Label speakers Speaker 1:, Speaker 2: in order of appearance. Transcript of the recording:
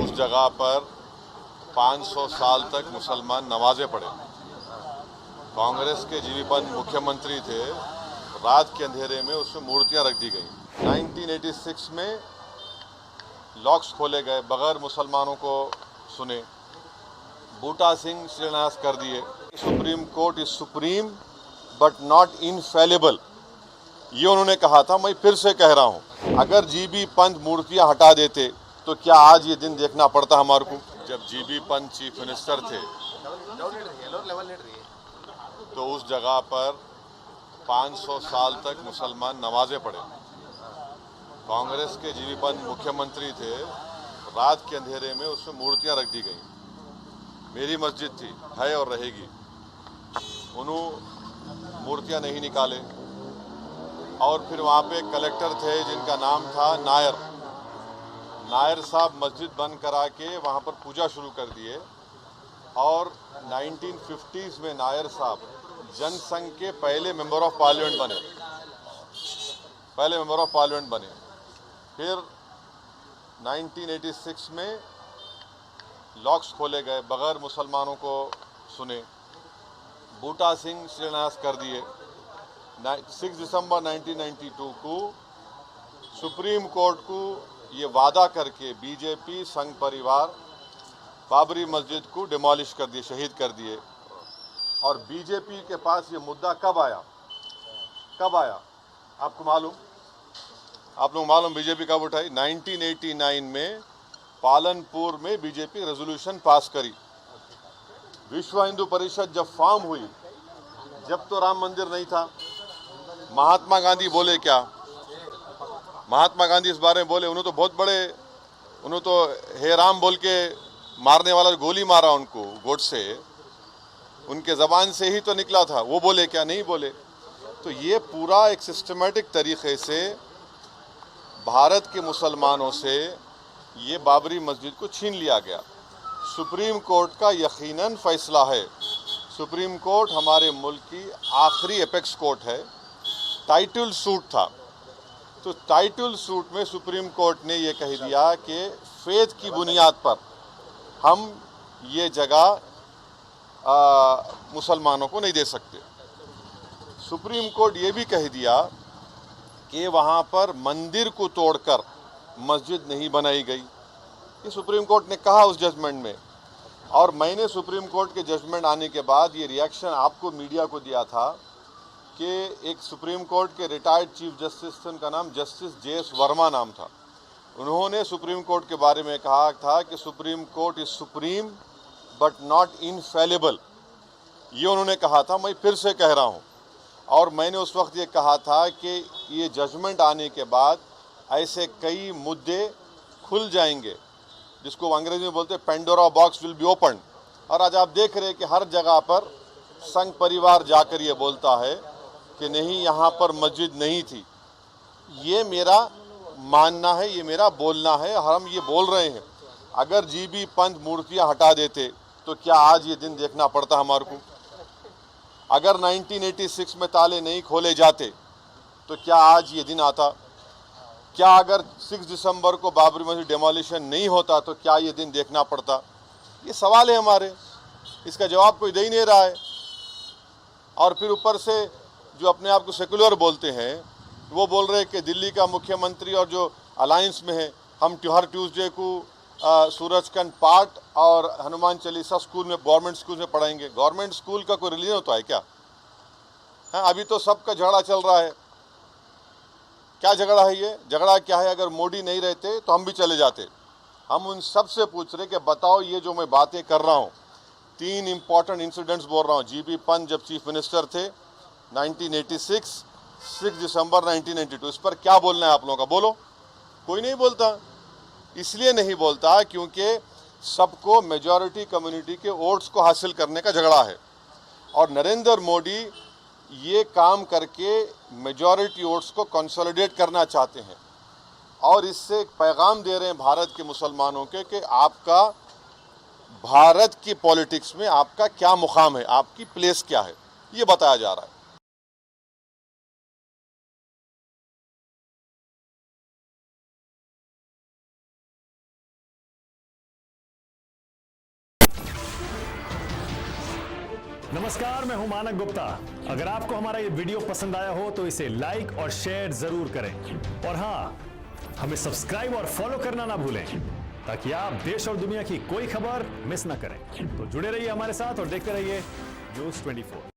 Speaker 1: उस जगह पर 500 साल तक मुसलमान नमाजें पढ़े। कांग्रेस के जीवी पंत मुख्यमंत्री थे, रात के अंधेरे में उसमें मूर्तियां रख दी गई। 1986 में लॉक्स खोले गए, बगैर मुसलमानों को सुने। बूटा सिंह शिलान्यास कर दिए। Supreme court is supreme but not infallible, ये उन्होंने कहा था। मैं फिर से कह रहा हूं, अगर जीबी पंत मूर्तियां हटा देते तो क्या आज ये दिन देखना पड़ता हमारे को? जब जीबी पंत चीफ मिनिस्टर थे तो उस जगह पर 500 साल तक मुसलमान नमाजें पढ़े। कांग्रेस के जीवी पंत मुख्यमंत्री थे, रात के अंधेरे में उसमें मूर्तियां रख दी गई। मेरी मस्जिद थी, है और रहेगी। उन्होंने मूर्तियां नहीं निकाले। और फिर वहाँ पे कलेक्टर थे जिनका नाम था नायर। नायर साहब मस्जिद बंद करा के वहाँ पर पूजा शुरू कर दिए। और 1950s में नायर साहब जनसंघ के पहले मेंबर ऑफ पार्लियामेंट बने। फिर 1986 में लॉक्स खोले गए, बगैर मुसलमानों को सुने। बूटा सिंह शिलान्यास कर दिए। 6 दिसंबर 1992 को सुप्रीम कोर्ट को ये वादा करके बीजेपी संघ परिवार बाबरी मस्जिद को डिमोलिश कर दिए, शहीद कर दिए। और बीजेपी के पास ये मुद्दा कब आया? आपको मालूम? आप लोग मालूम बीजेपी कब उठाई? 1989 में पालनपुर में बीजेपी रेजोल्यूशन पास करी। विश्व हिंदू परिषद जब फॉर्म हुई, जब तो राम मंदिर नहीं था। महात्मा गांधी बोले क्या? महात्मा गांधी इस बारे में बोले, उन्होंने तो बहुत बड़े, उन्होंने तो हे राम बोल के मारने वाला गोली मारा उनको, गोडसे, उनके ज़बान से ही तो निकला था। वो बोले क्या? नहीं बोले। तो ये पूरा एक सिस्टमेटिक तरीके से भारत के मुसलमानों से ये बाबरी मस्जिद को छीन लिया गया। सुप्रीम कोर्ट का यकीनन फैसला है। सुप्रीम कोर्ट हमारे मुल्क की आखिरी एपेक्स कोर्ट है। टाइटल सूट था, तो टाइटल सूट में सुप्रीम कोर्ट ने ये कह दिया कि फेथ की बुनियाद पर हम ये जगह मुसलमानों को नहीं दे सकते। सुप्रीम कोर्ट ये भी कह दिया कि वहाँ पर मंदिर को तोड़कर मस्जिद नहीं बनाई गई। ये सुप्रीम कोर्ट ने कहा उस जजमेंट में। और मैंने सुप्रीम कोर्ट के जजमेंट आने के बाद ये रिएक्शन आपको, मीडिया को दिया था कि एक सुप्रीम कोर्ट के रिटायर्ड चीफ जस्टिस थे, उनका नाम जस्टिस JS वर्मा नाम था। उन्होंने सुप्रीम कोर्ट के बारे में कहा था कि supreme court is supreme but not infallible, ये उन्होंने कहा था। मैं फिर से कह रहा हूँ, और मैंने उस वक्त ये कहा था कि ये जजमेंट आने के बाद ऐसे कई मुद्दे खुल जाएंगे, जिसको अंग्रेजी में बोलते हैं Pandora box will be open. और आज आप देख रहे हैं कि हर जगह पर संघ परिवार जाकर ये बोलता है कि नहीं, यहाँ पर मस्जिद नहीं थी। ये मेरा मानना है, ये मेरा बोलना है, हम ये बोल रहे हैं। अगर जीबी पंत मूर्तियां हटा देते तो क्या आज ये दिन देखना पड़ता हमारे को? अगर 1986 में ताले नहीं खोले जाते तो क्या आज ये दिन आता? क्या अगर 6 दिसंबर को बाबरी मस्जिद डेमोलिशन नहीं होता तो क्या ये दिन देखना पड़ता? ये सवाल है हमारे, इसका जवाब कोई दे ही नहीं रहा है। और फिर ऊपर से जो अपने आप को सेकुलर बोलते हैं, वो बोल रहे हैं कि दिल्ली का मुख्यमंत्री और जो अलायंस में है, हम हर ट्यूसडे को सूरजकंड पाठ और हनुमान चालीसा स्कूल में, गवर्नमेंट स्कूल में पढ़ाएंगे। गवर्नमेंट स्कूल का कोई रिलीजन होता है क्या? अभी तो सबका झगड़ा चल रहा है। क्या झगड़ा है ये? झगड़ा क्या है? अगर मोदी नहीं रहते तो हम भी चले जाते। हम उन सब से पूछ रहे कि बताओ, ये जो मैं बातें कर रहा हूँ, 3 इंपॉर्टेंट इंसिडेंट्स बोल रहा हूँ। जीबी पंत जब चीफ मिनिस्टर थे 1986, 6 दिसंबर 1992, इस पर क्या बोलना है आप लोगों का? बोलो। कोई नहीं बोलता। इसलिए नहीं बोलता क्योंकि सबको मेजॉरिटी कम्युनिटी के वोट्स को हासिल करने का झगड़ा है। और नरेंद्र मोदी ये काम करके मेजॉरिटी वोट्स को कंसोलिडेट करना चाहते हैं। और इससे एक पैगाम दे रहे हैं भारत के मुसलमानों के कि आपका भारत की पॉलिटिक्स में आपका क्या मुकाम है, आपकी प्लेस क्या है, ये बताया जा रहा है।
Speaker 2: नमस्कार, मैं हूं मानक गुप्ता। अगर आपको हमारा ये वीडियो पसंद आया हो तो इसे लाइक और शेयर जरूर करें और हाँ, हमें सब्सक्राइब और फॉलो करना ना भूलें ताकि आप देश और दुनिया की कोई खबर मिस ना करें। तो जुड़े रहिए हमारे साथ और देखते रहिए न्यूज़ 24।